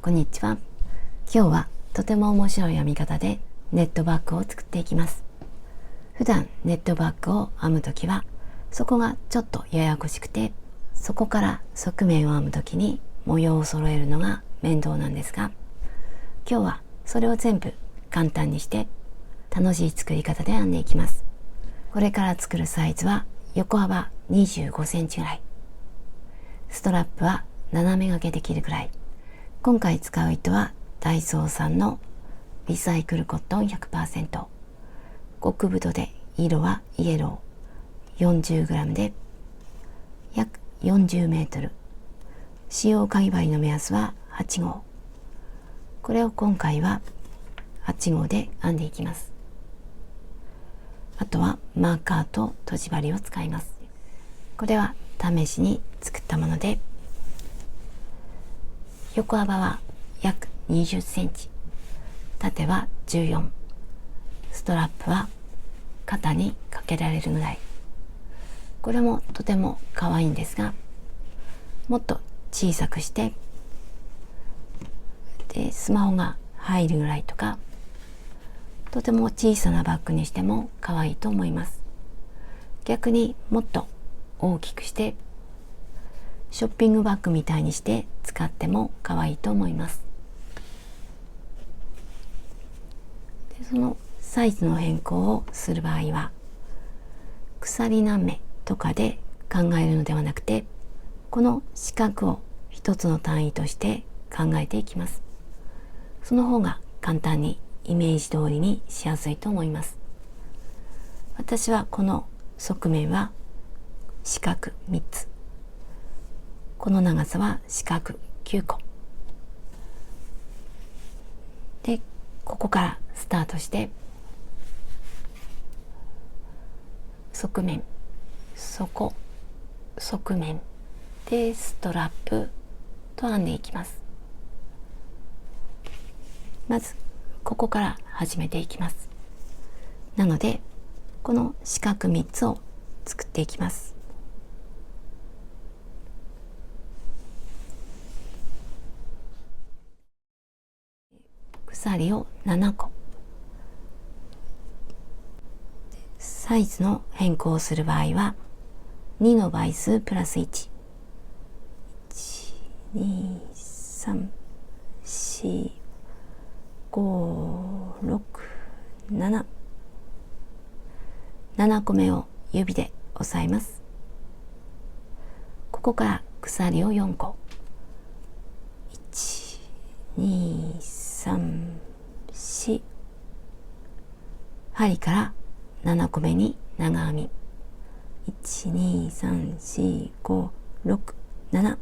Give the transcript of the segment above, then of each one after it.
こんにちは。今日はとても面白い編み方でネットバッグを作っていきます。普段ネットバッグを編むときはそこがちょっとややこしくて、そこから側面を編むときに模様を揃えるのが面倒なんですが、今日はそれを全部簡単にして楽しい作り方で編んでいきます。これから作るサイズは横幅25センチぐらい、ストラップは斜め掛けできるぐらい。今回使う糸はダイソーさんのリサイクルコットン 100%、 極太で色はイエロー、 40g で約40メートル、使用かぎ針の目安は8号。これを今回は8号で編んでいきます。あとはマーカーととじ針を使います。これは試しに作ったもので、横幅は約20センチ、縦は14、ストラップは肩にかけられるぐらい。これもとても可愛いんですが、もっと小さくしてでスマホが入るぐらいとか、とても小さなバッグにしても可愛いと思います。逆にもっと大きくしてショッピングバッグみたいにして使っても可愛いと思います。でそのサイズの変更をする場合は、鎖何目とかで考えるのではなくて、この四角を一つの単位として考えていきます。その方が簡単にイメージ通りにしやすいと思います。私はこの側面は四角3つ、この長さは四角9個で、ここからスタートして側面、底、側面でストラップと編んでいきます。まずここから始めていきます。なのでこの四角3つを作っていきます。鎖を7個、サイズの変更をする場合は2の倍数プラス1、 1、2、3、4、5、6、7、7個目を指で押さえます。ここから鎖を4個、1、2、3、4、針から7個目に長編み、1、2、3、4、5、6、7、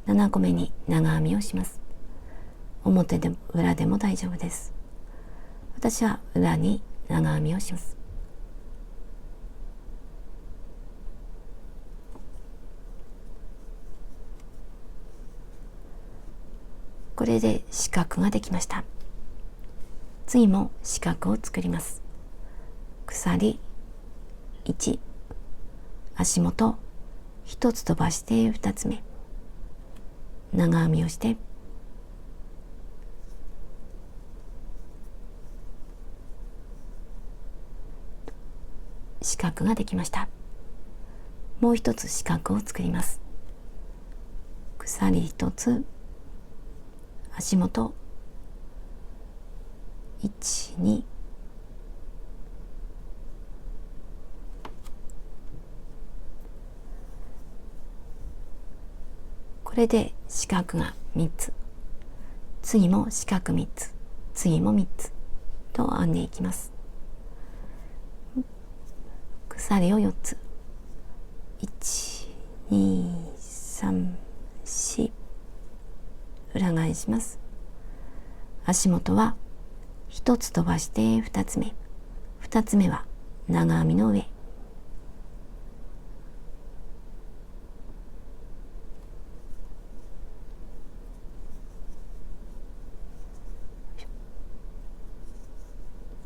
7個目に長編みをします。表でも裏でも大丈夫です。私は裏に長編みをします。これで四角ができました。次も四角を作ります。鎖1、足元1つ飛ばして2つ目、長編みをして四角ができました。もう一つ四角を作ります。鎖1つ、足元1、2、これで四角が3つ、次も四角3つ、次も3つと編んでいきます。鎖を4つ、1、2、3、4、裏返します。足元は1つ飛ばして2つ目、2つ目は長編みの上、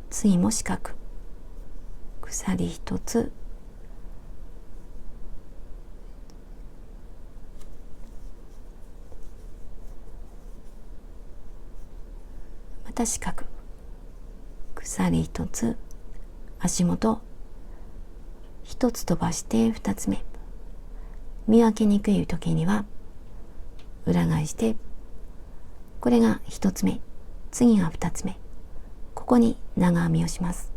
次も四角、鎖1つ、肩四角、鎖1つ、足元1つ飛ばして2つ目、見分けにくい時には裏返して、これが1つ目、次が2つ目、ここに長編みをします。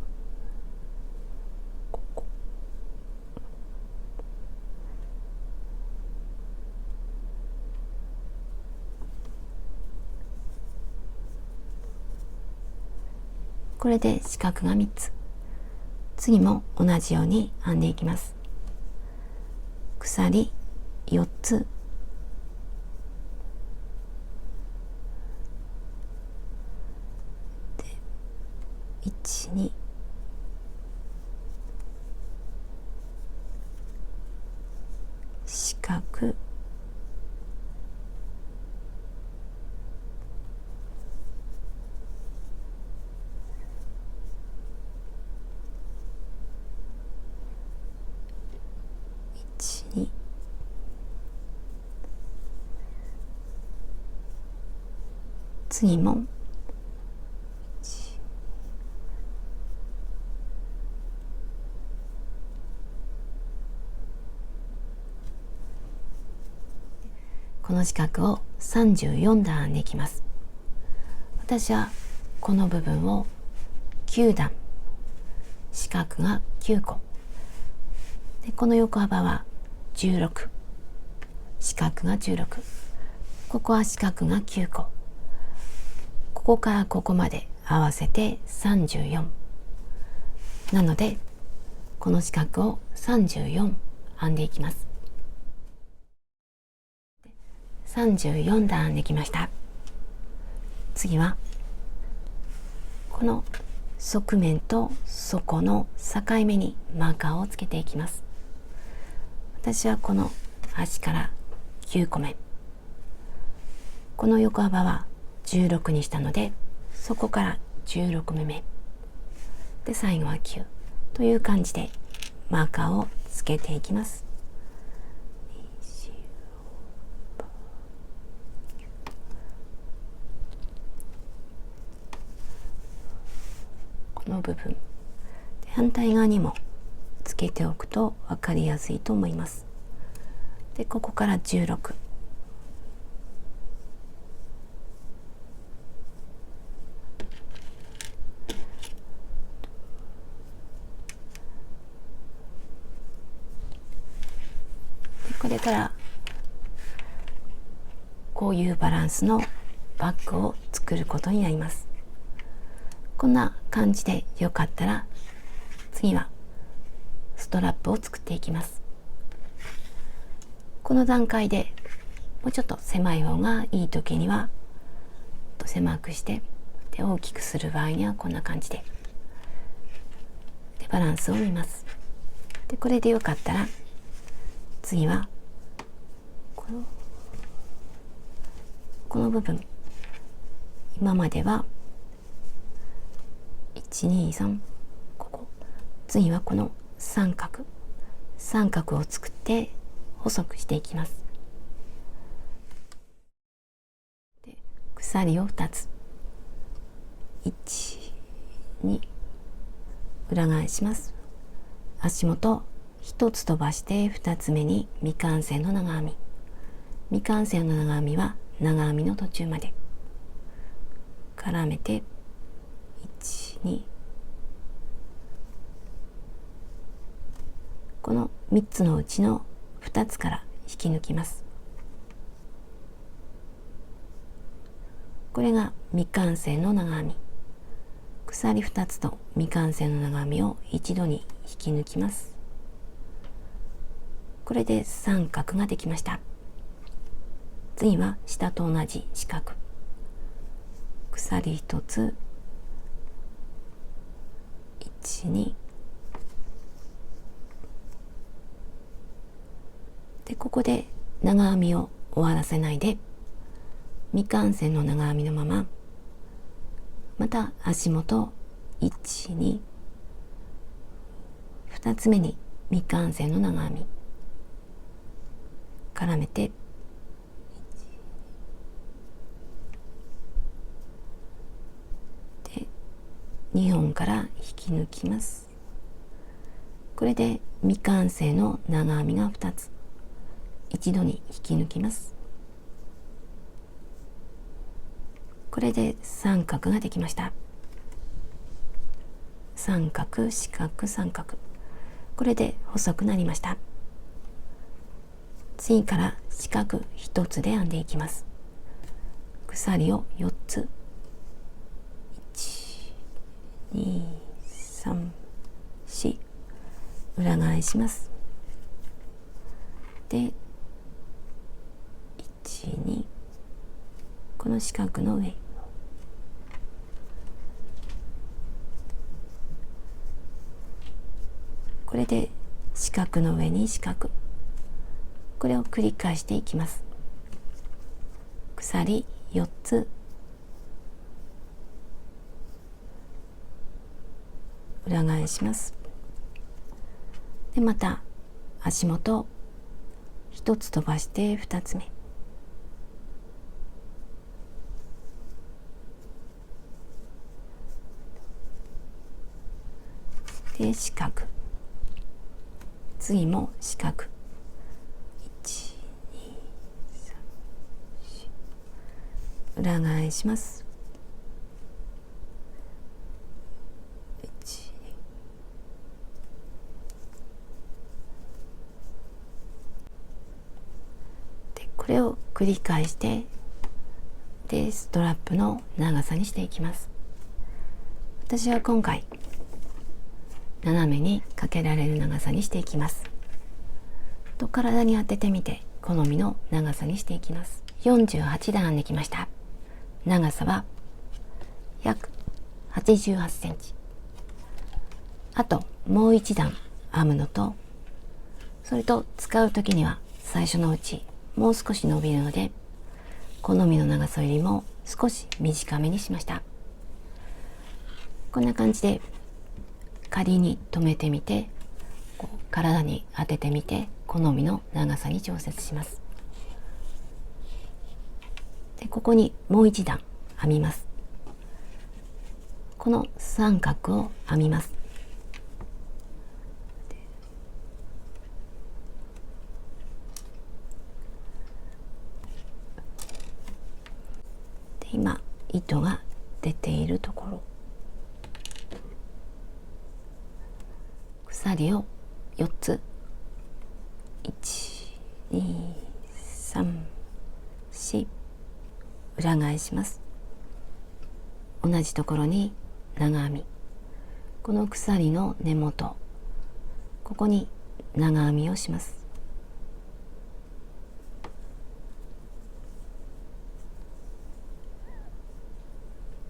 これで四角が3つ。次も同じように編んでいきます。鎖4つ、で1、2、四角、1、2、次もこの四角を34段編んでいきます。私はこの部分を9段、四角が9個で、この横幅は16、四角が16、ここは四角が9個、ここからここまで合わせて34なので、この四角を34編んでいきます。34段編んできました。次はこの側面と底の境目にマーカーをつけていきます。私はこの端から9個目、この横幅は16にしたので、そこから16目目で、最後は9という感じでマーカーをつけていきます。この部分で反対側にもつけておくと分かりやすいと思います。で、ここから16、これからこういうバランスのバッグを作ることになります。こんな感じでよかったら、次はストラップを作っていきます。この段階でもうちょっと狭い方がいい時には狭くして、で大きくする場合にはこんな感じでバランスを見ます。でこれでよかったら、次はこの部分、今までは123、ここ、次はこの三角を作って細くしていきます。で鎖を2つ、1、2、裏返します。足元1つ飛ばして2つ目に未完成の長編み、未完成の長編みは長編みの途中まで絡めて、1、2、この3つのうちの2つから引き抜きます。これが未完成の長編み。鎖2つと未完成の長編みを一度に引き抜きます。これで三角ができました。次は下と同じ四角、鎖1つ、1、2で、ここで長編みを終わらせないで、未完成の長編みのまま、また足元1、2、2つ目に未完成の長編み絡めて、2本から引き抜きます。これで未完成の長編みが2つ、一度に引き抜きます。これで三角ができました。三角、四角、三角、これで細くなりました。次から四角1つで編んでいきます。鎖を4つ、1、2、3、4、裏返します。で、1、2、この四角の上、これで四角の上に四角、これを繰り返していきます。鎖4つ、裏返します。で、また足元1つ飛ばして2つ目、で四角、次も四角、1、2、3、4、裏返します。これを繰り返して、でストラップの長さにしていきます。私は今回斜めにかけられる長さにしていきます。と体に当ててみて好みの長さにしていきます。48段編んできました。長さは約88センチ。あともう一段編むのと、それと使う時には最初のうちもう少し伸びるので、好みの長さよりも少し短めにしました。こんな感じで仮に留めてみて、体に当ててみて好みの長さに調節します。で、ここにもう一段編みます。この三角を編みます。で、今糸が出ているところ、鎖を4つ、1、2、3、4、裏返します。同じところに長編み、この鎖の根元、ここに長編みをします。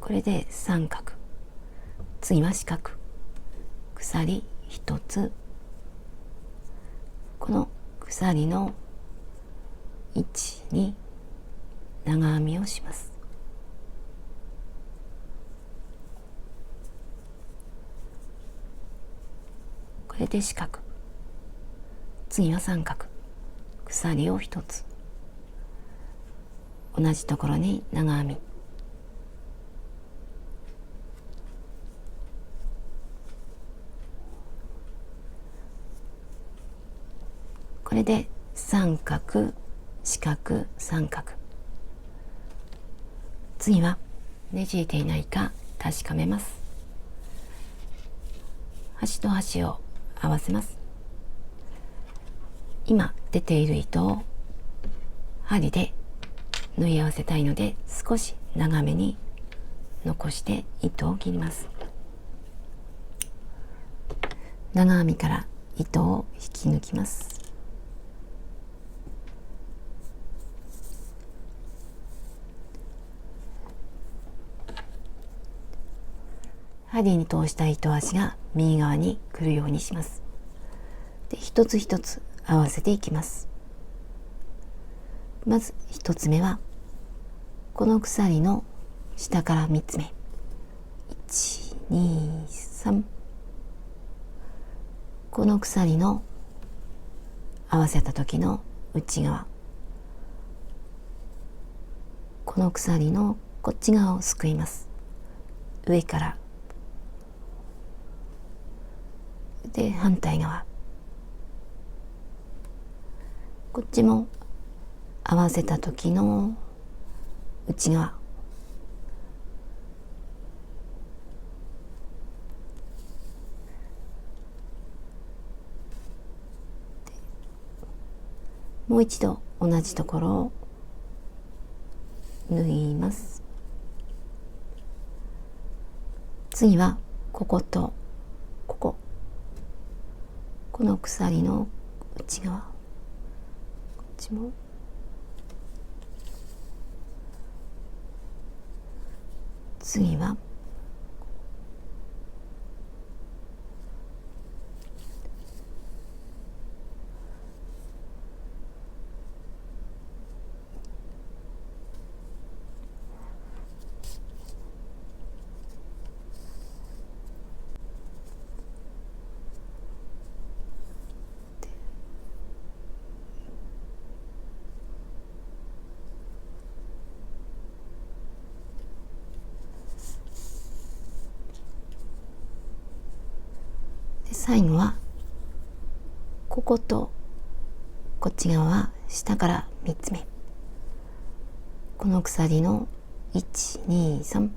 これで三角、次は四角、鎖1つ、この鎖の位置に長編みをします。これで四角、次は三角、鎖を1つ、同じところに長編み、これで三角、四角、三角。次はねじれていないか確かめます。端と端を合わせます。今出ている糸を針で縫い合わせたいので、少し長めに残して糸を切ります。長編みから糸を引き抜きます。針に通した糸端が右側に来るようにします。で、一つ一つ合わせていきます。まず一つ目はこの鎖の下から3つ目、1、2、3、この鎖の合わせた時の内側、この鎖のこっち側をすくいます。上からで反対側、こっちも合わせた時の内側、もう一度同じところを縫います。次はこことこの鎖の内側、こっちも次は最後はこことこっち側は下から3つ目、この鎖の1、2、3、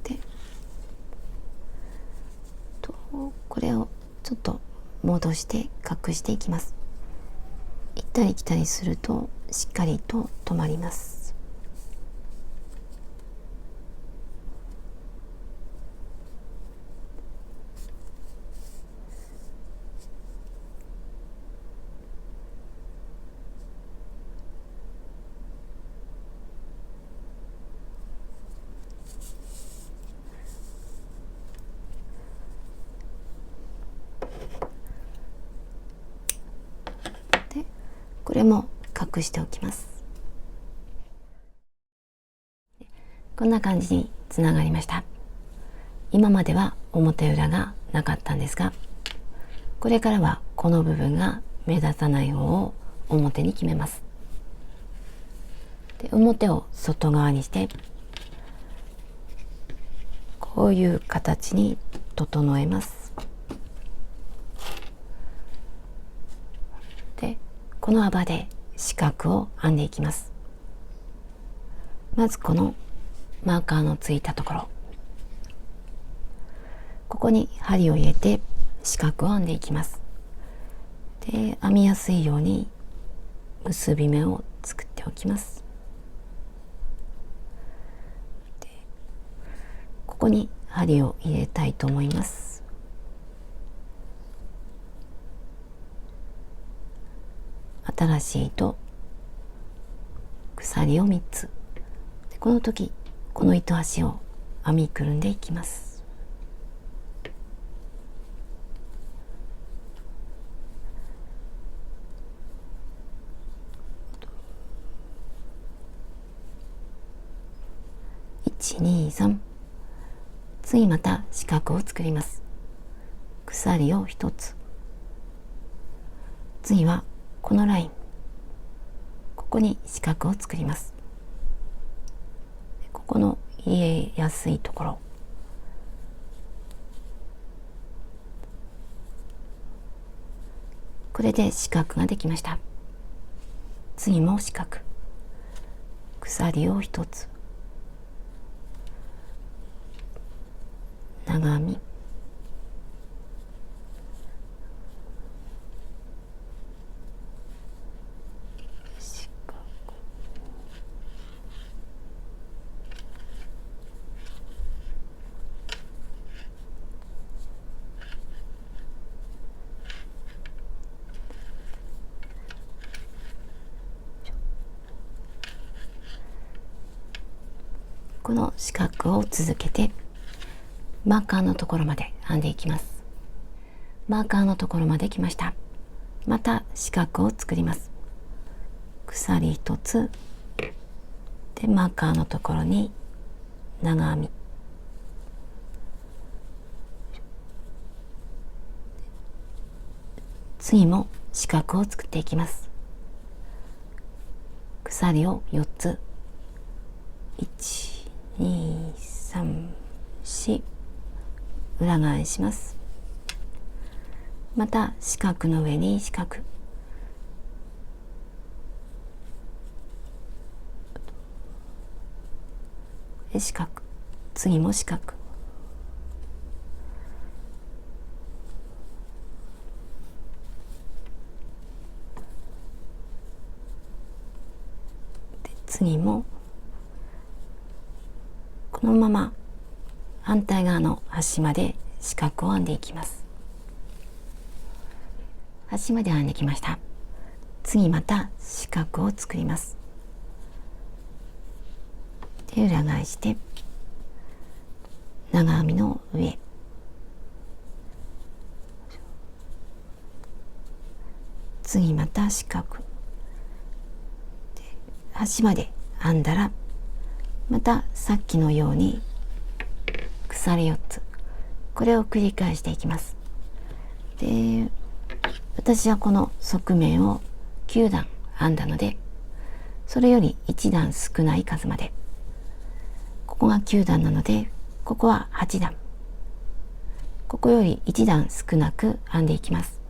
でこれをちょっと戻して隠していきます。行ったり来たりするとしっかりと止まります。でこれも隠しておきます。こんな感じにつながりました。今までは表裏がなかったんですが、これからはこの部分が目立たない方を表に決めます。で表を外側にしてこういう形に整えます。でこの幅で四角を編んでいきます。まずこのマーカーのついたところ、ここに針を入れて四角を編んでいきます。で編みやすいように結び目を作っておきます。でここに針を入れたいと思います。新しい糸、鎖を3つ、でこの時この糸端を編みくるんでいきます。1、2、3、次また四角を作ります。鎖を1つ、次はこのライン、ここに四角を作ります。ここの入れやすいところ、これで四角ができました。次も四角、鎖を1つ、長編み、四角、この四角を続けてマーカーのところまで編んでいきます。マーカーのところまで来ました。また四角を作ります。鎖1つでマーカーのところに長編み、次も四角を作っていきます。鎖を4つ、1、2、3、4、裏返します。また四角の上に四角、四角、次も四角、次もこのまま反対側の端まで四角を編んでいきます。端まで編んできました。次また四角を作ります。で、裏返して長編みの上、次また四角で端まで編んだら、またさっきのように鎖4つ、これを繰り返していきます。で、私はこの側面を9段編んだので、それより1段少ない数まで、ここが9段なのでここは8段、ここより1段少なく編んでいきます。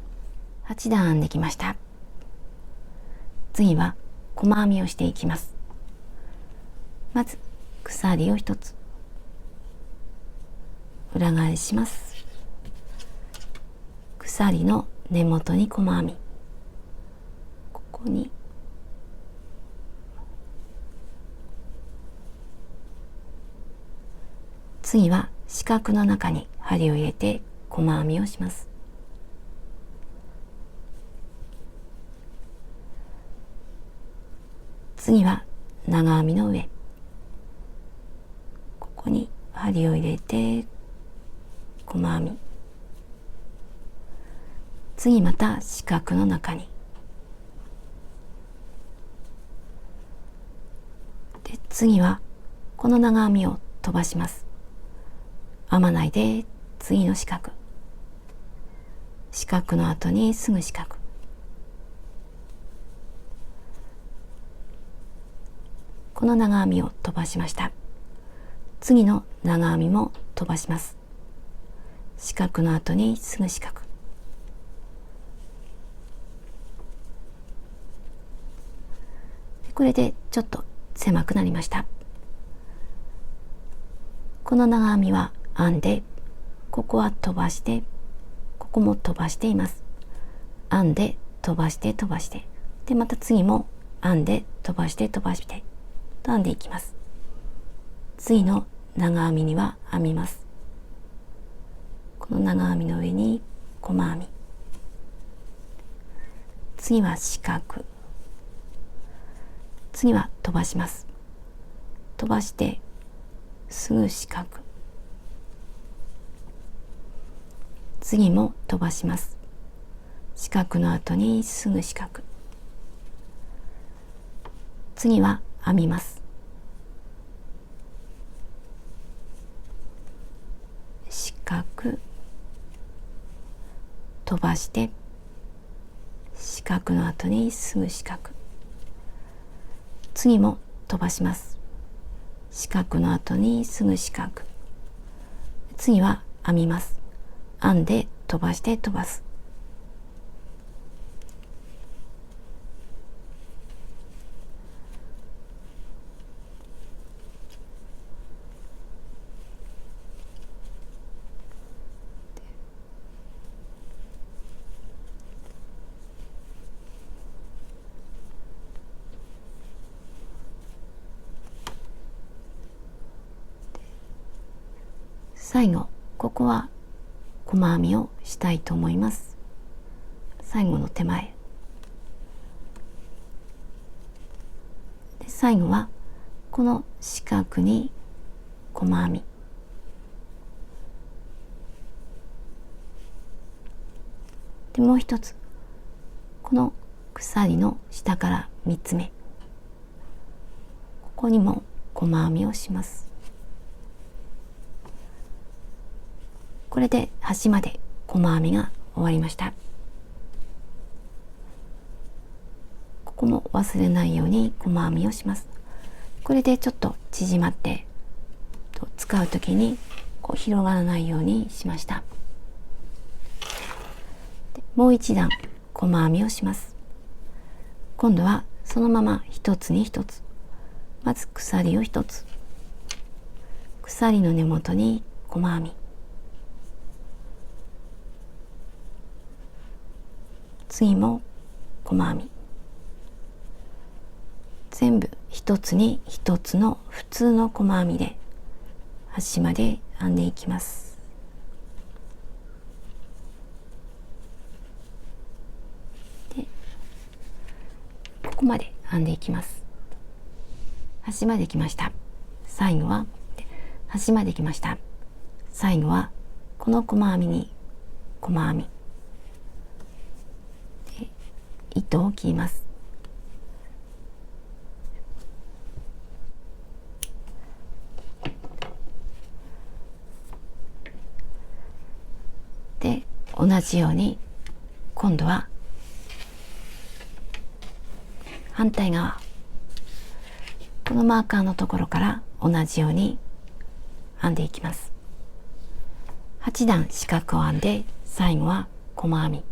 8段編んできました。次は細編みをしていきます。まず鎖を1つ、裏返します。鎖の根元に細編み、ここに次は四角の中に針を入れて細編みをします。次は長編みの上、ここに針を入れて細編み、次また四角の中に、で次はこの長編みを飛ばします。編まないで次の四角、四角の後にすぐ四角、この長編みを飛ばしました。次の長編みも飛ばします。四角の後にすぐ四角、これでちょっと狭くなりました。この長編みは編んで、ここは飛ばして、ここも飛ばしています。編んで飛ばして飛ばして、でまた次も編んで飛ばして飛ばしてと編んでいきます。次の長編みには編みます。この長編みの上に細編み、次は四角、次は飛ばします。飛ばしてすぐ四角、次も飛ばします。四角の後にすぐ四角、次は編みます。四角、飛ばして四角の後にすぐ四角、次も飛ばします。四角の後にすぐ四角、次は編みます。編んで飛ばして飛ばす、最後ここは細編みをしたいと思います。最後の手前で、最後はこの四角に細編み、でもう一つこの鎖の下から3つ目、ここにも細編みをします。これで端まで細編みが終わりました。こも忘れないように細編みをします。これでちょっと縮まって使う時に広がらないようにしました。もう一段細編みをします。今度はそのまま一つに一つ、まず鎖を一つ、鎖の根元に細編み、次も細編み、全部一つに一つの普通の細編みで端まで編んでいきます。ここまで編んでいきます。端まで来ました。最後は端まで来ました。最後はこの細編みに細編みで糸を切ります。で同じように今度は反対側、このマーカーのところから同じように編んでいきます。8段四角を編んで、最後は細編み、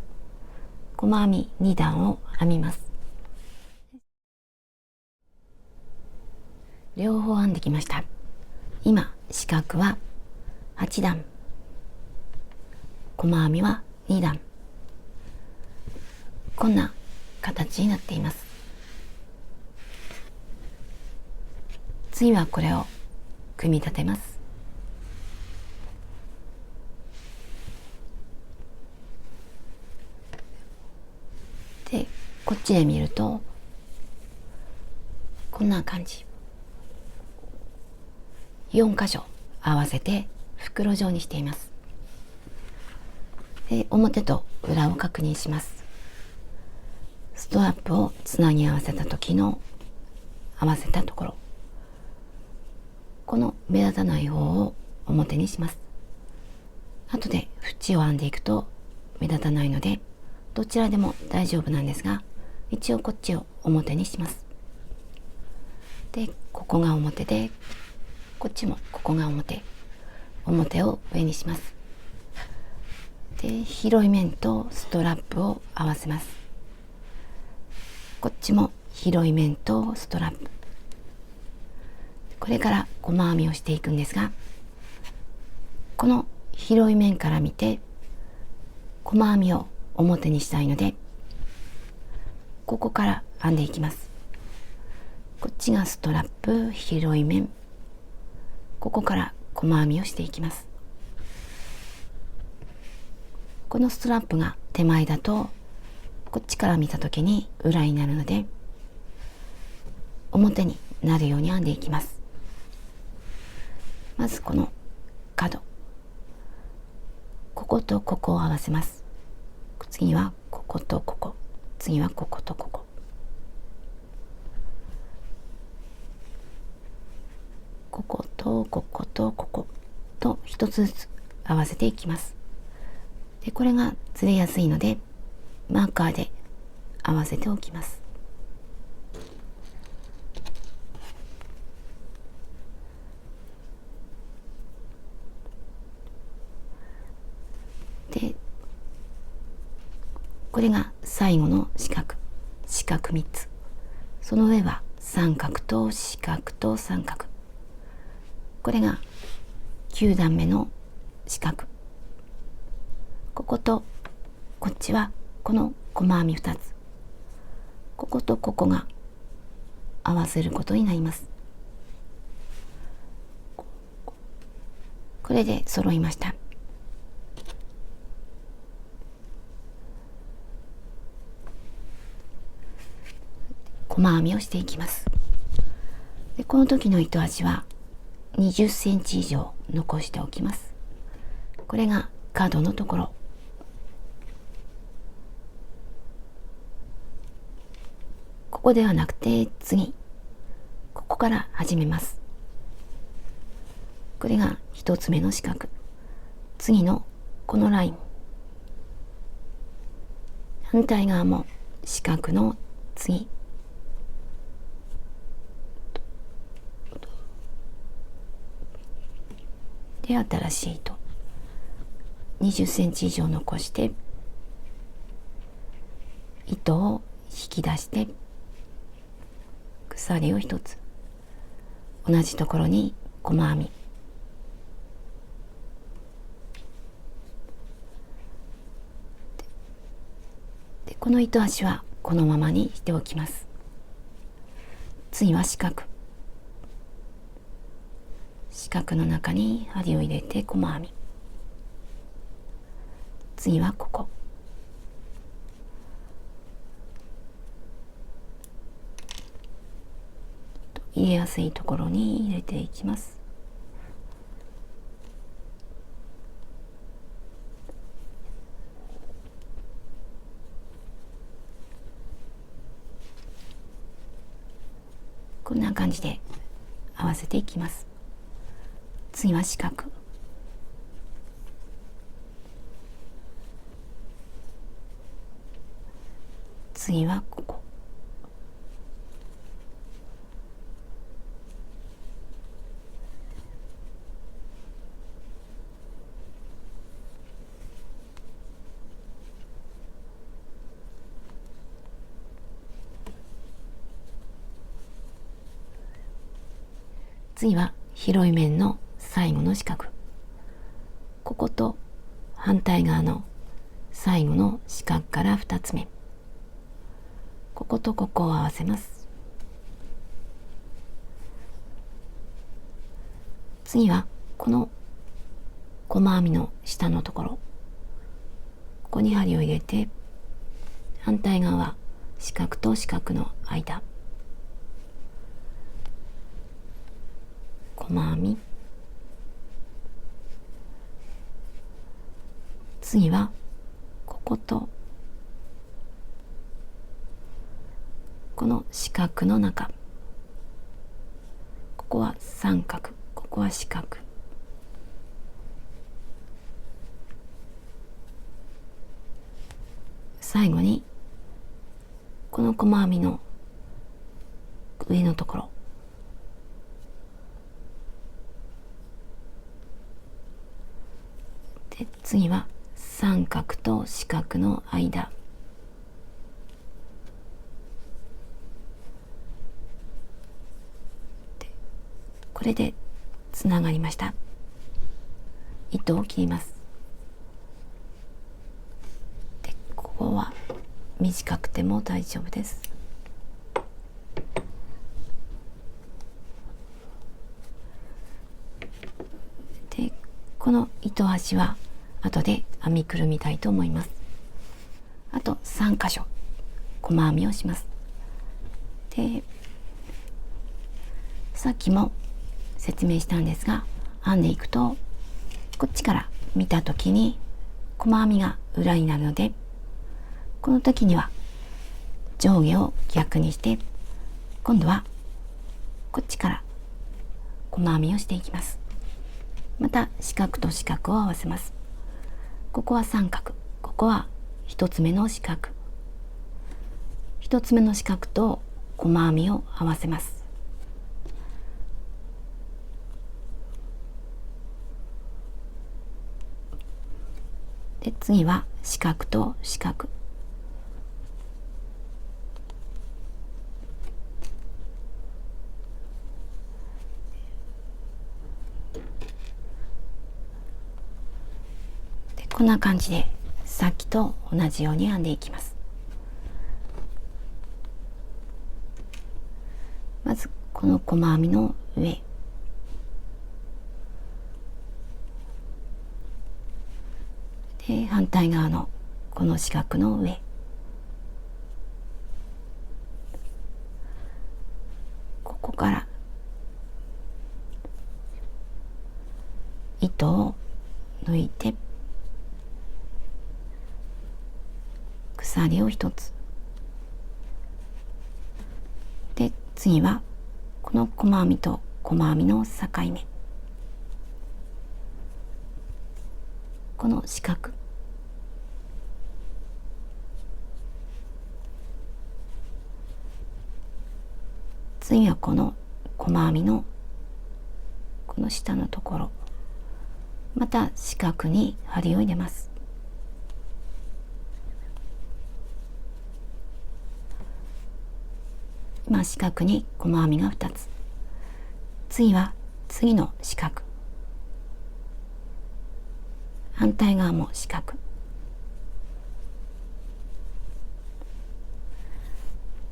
細編み2段を編みます。両方編んできました。今四角は8段、細編みは2段、こんな形になっています。次はこれを組み立てます。でこっちで見るとこんな感じ、4箇所合わせて袋状にしています。で表と裏を確認します。ストラップをつなぎ合わせた時の合わせたところ、この目立たない方を表にします。後で縁を編んでいくと目立たないのでどちらでも大丈夫なんですが、一応こっちを表にします。でここが表で、こっちもここが表、表を上にします。で広い面とストラップを合わせます。こっちも広い面とストラップ、これから細編みをしていくんですが、この広い面から見て細編みを表にしたいので、ここから編んでいきます。こっちがストラップ、広い面、ここから細編みをしていきます。このストラップが手前だとこっちから見た時に裏になるので、表になるように編んでいきます。まずこの角、こことここを合わせます。次はこことここ、次はこことここ、こことこことここと一つずつ合わせていきます。でこれがずれやすいのでマーカーで合わせておきます。でこれが最後の四角3つ、その上は三角と四角と三角、これが9段目の四角、こことこっちはこの細編み2つ、こことここが合わせることになります。これで揃いました。細編みをしていきます。でこの時の糸端は20センチ以上残しておきます。これが角のところ、ここではなくて次、ここから始めます。これが1つ目の四角、次のこのライン、反対側も四角の次、で新しい糸20センチ以上残して糸を引き出して鎖を1つ、同じところに細編みで、この糸端はこのままにしておきます。次は四角の中に針を入れて細編み、次はここ入れやすいところに入れていきます。こんな感じで合わせていきます。次は四角、次はここ、次は広い面の最後の四角、ここと反対側の最後の四角から2つ目、こことここを合わせます。次はこの細編みの下のところ、ここに針を入れて反対側は四角と四角の間、細編み、次はこことこの四角の中、ここは三角、ここは四角、最後にこの細編みの上のところ、で次は三角と四角の間、これでつながりました。糸を切ります。でここは短くても大丈夫です。でこの糸端は後で編みくるみたいと思います。あと3箇所細編みをします。でさっきも説明したんですが、編んでいくとこっちから見た時に細編みが裏になるので、この時には上下を逆にして今度はこっちから細編みをしていきます。また四角と四角を合わせます。ここは三角、ここは一つ目の四角、一つ目の四角と細編みを合わせます。で次は四角と四角、でこんな感じでさっきと同じように編んでいきます。まずこの細編みの上、で反対側のこの四角の上、ここから糸を抜いて鎖を一つ、で次はこの細編みと細編みの境目、この四角、次はこの細編みのこの下のところ、また四角に針を入れます。今四角に細編みが2つ。次は次の四角、反対側も四角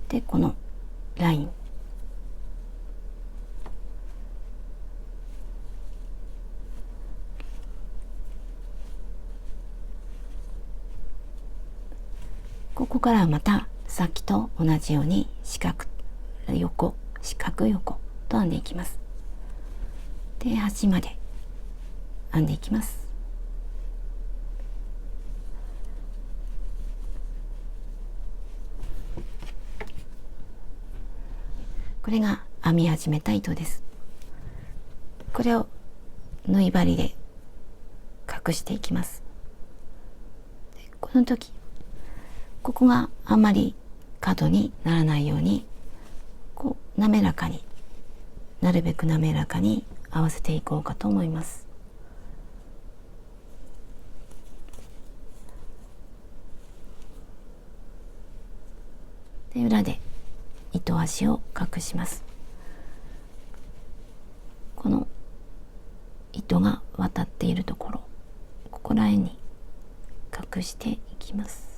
で、このライン、ここからはまたさっきと同じように四角横四角横と編んでいきます。で、端まで編んでいきます。これが編み始めた糸です。これを縫い針で隠していきます。で、この時ここがあまり角にならないように、こう滑らかに、なるべく滑らかに合わせていこうかと思います。で、裏で糸端を隠します。この糸が渡っているところ、ここら辺に隠していきます。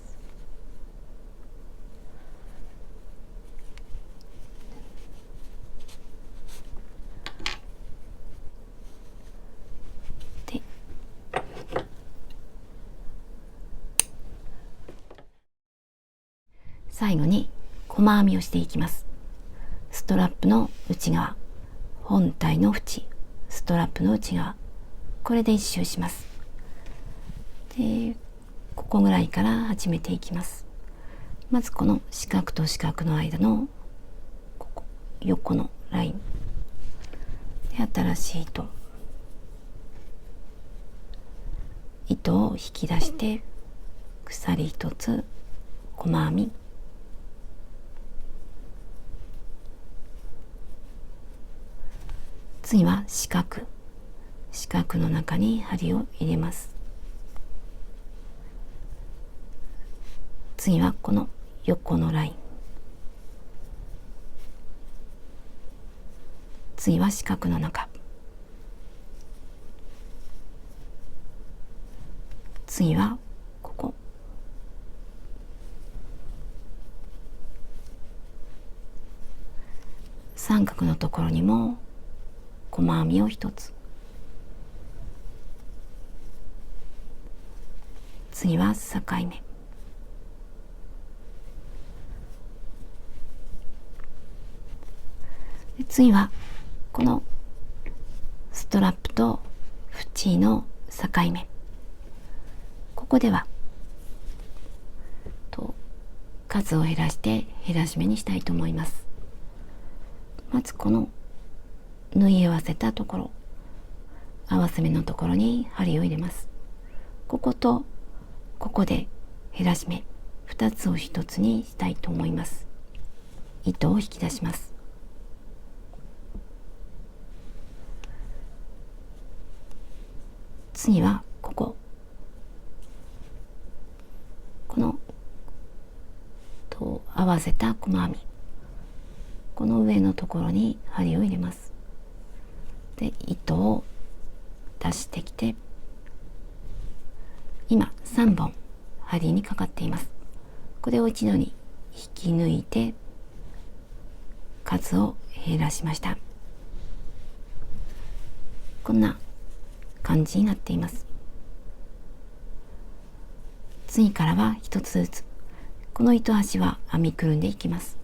で、最後に細編みをしていきます。ストラップの内側、本体の縁、ストラップの内側、これで一周します。で、ここぐらいから始めていきます。まずこの四角と四角の間のここ横のラインで、新しい糸を引き出して鎖一つ細編み、次は四角の中に針を入れます。次はこの横のライン、次は四角の中、次はここ、三角のところにも細編みを一つ、次は境目、次はこのストラップと縁の境目、ここでは数を減らして減らし目にしたいと思います。まずこの縫い合わせたところ、合わせ目のところに針を入れます。こことここで減らし目2つを1つにしたいと思います。糸を引き出します。次はこの合わせた細編み、この上のところに針を入れます。で、糸を出してきて、今3本針にかかっています。これを一度に引き抜いて数を減らしました。こんな感じになっています。次からは一つずつこの糸端は編みくるんでいきます。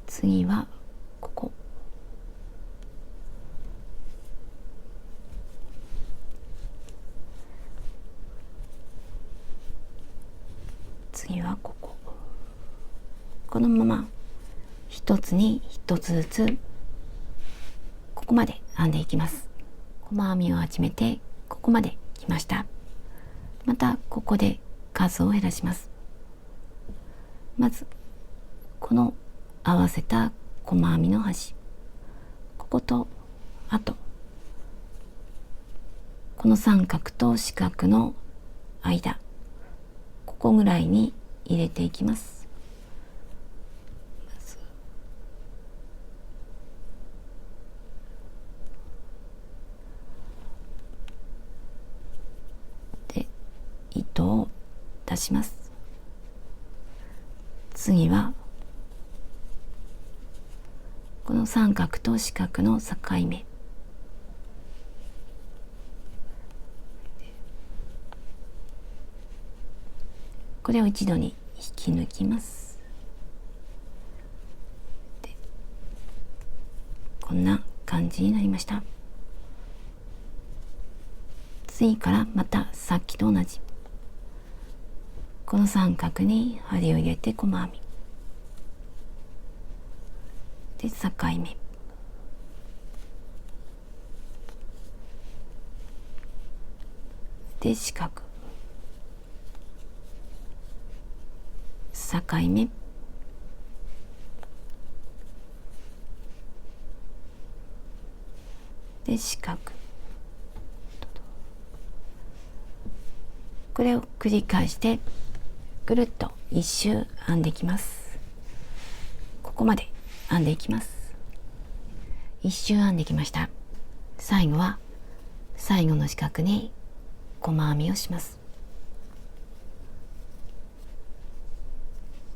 次はここ、次はここ、このまま一つに一つずつここまで編んでいきます。細編みを始めてここまで来ました。またここで数を減らします。まずこの合わせた細編みの端、こことあとこの三角と四角の間、ここぐらいに入れていきます。で、糸を出します。次はこの三角と四角の境目、これを一度に引き抜きます。で、こんな感じになりました。次からまたさっきと同じ、この三角に針を入れて細編みで、境目で、四角、境目で、四角、これを繰り返してぐるっと一周編んでいきます。ここまで編んでいきます。一周編んできました。最後は最後の四角に細編みをします。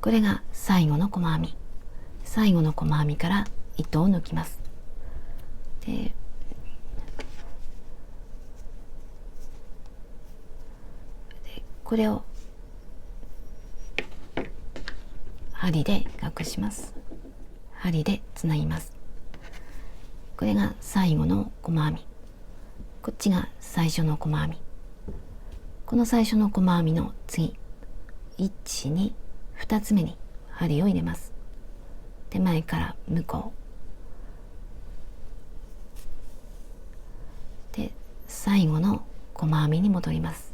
これが最後の細編み。最後の細編みから糸を抜きます。で、これを針で隠します。針でつなぎます。これが最後の細編み。こっちが最初の細編み。この最初の細編みの次、1、2、2つ目に針を入れます。手前から向こうで、最後の細編みに戻ります。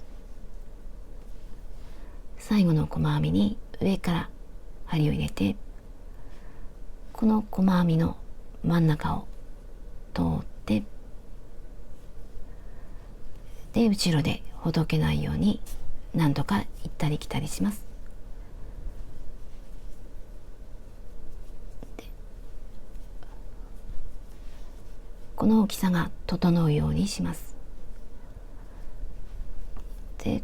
最後の細編みに上から針を入れて、この細編みの真ん中を通って、で、後ろでほどけないように何度か行ったり来たりします。この大きさが整うようにします。で、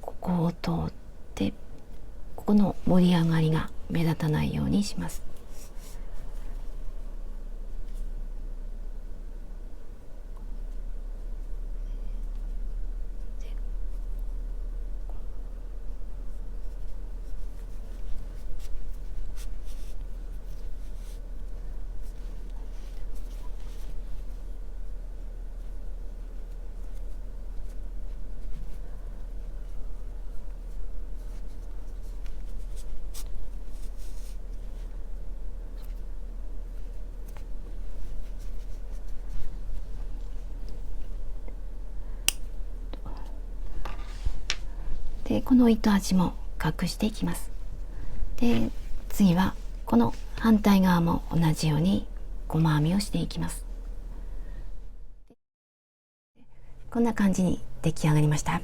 ここを通って、ここの盛り上がりが目立たないようにします。で、この糸端も隠していきます。で、次はこの反対側も同じように細編みをしていきます。こんな感じに出来上がりました。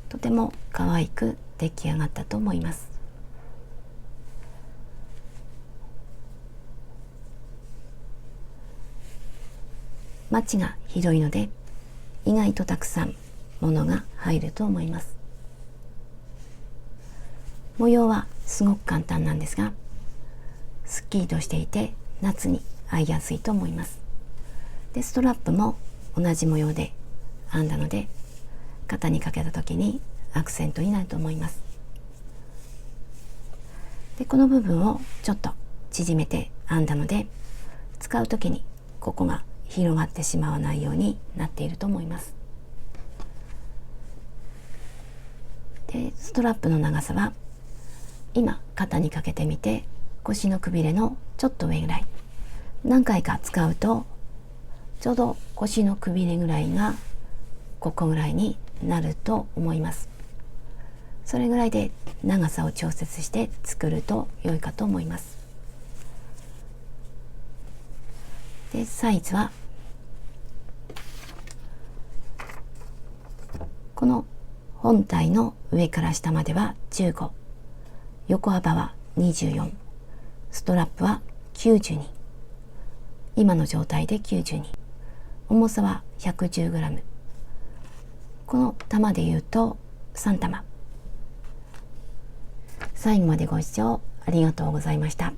とても可愛く出来上がったと思います。マチが広いので意外とたくさんものが入ると思います。模様はすごく簡単なんですが、すっきりとしていて夏に合いやすいと思います。で、ストラップも同じ模様で編んだので、肩にかけた時にアクセントになると思います。で、この部分をちょっと縮めて編んだので、使う時にここが広がってしまわないようになっていると思います。で、ストラップの長さは今肩にかけてみて腰のくびれのちょっと上ぐらい、何回か使うとちょうど腰のくびれぐらいがここぐらいになると思います。それぐらいで長さを調節して作ると良いかと思います。でサイズはこの本体の上から下までは15、横幅は24、ストラップは92、今の状態で92、重さは 110g、 この玉でいうと3玉。最後までご視聴ありがとうございました。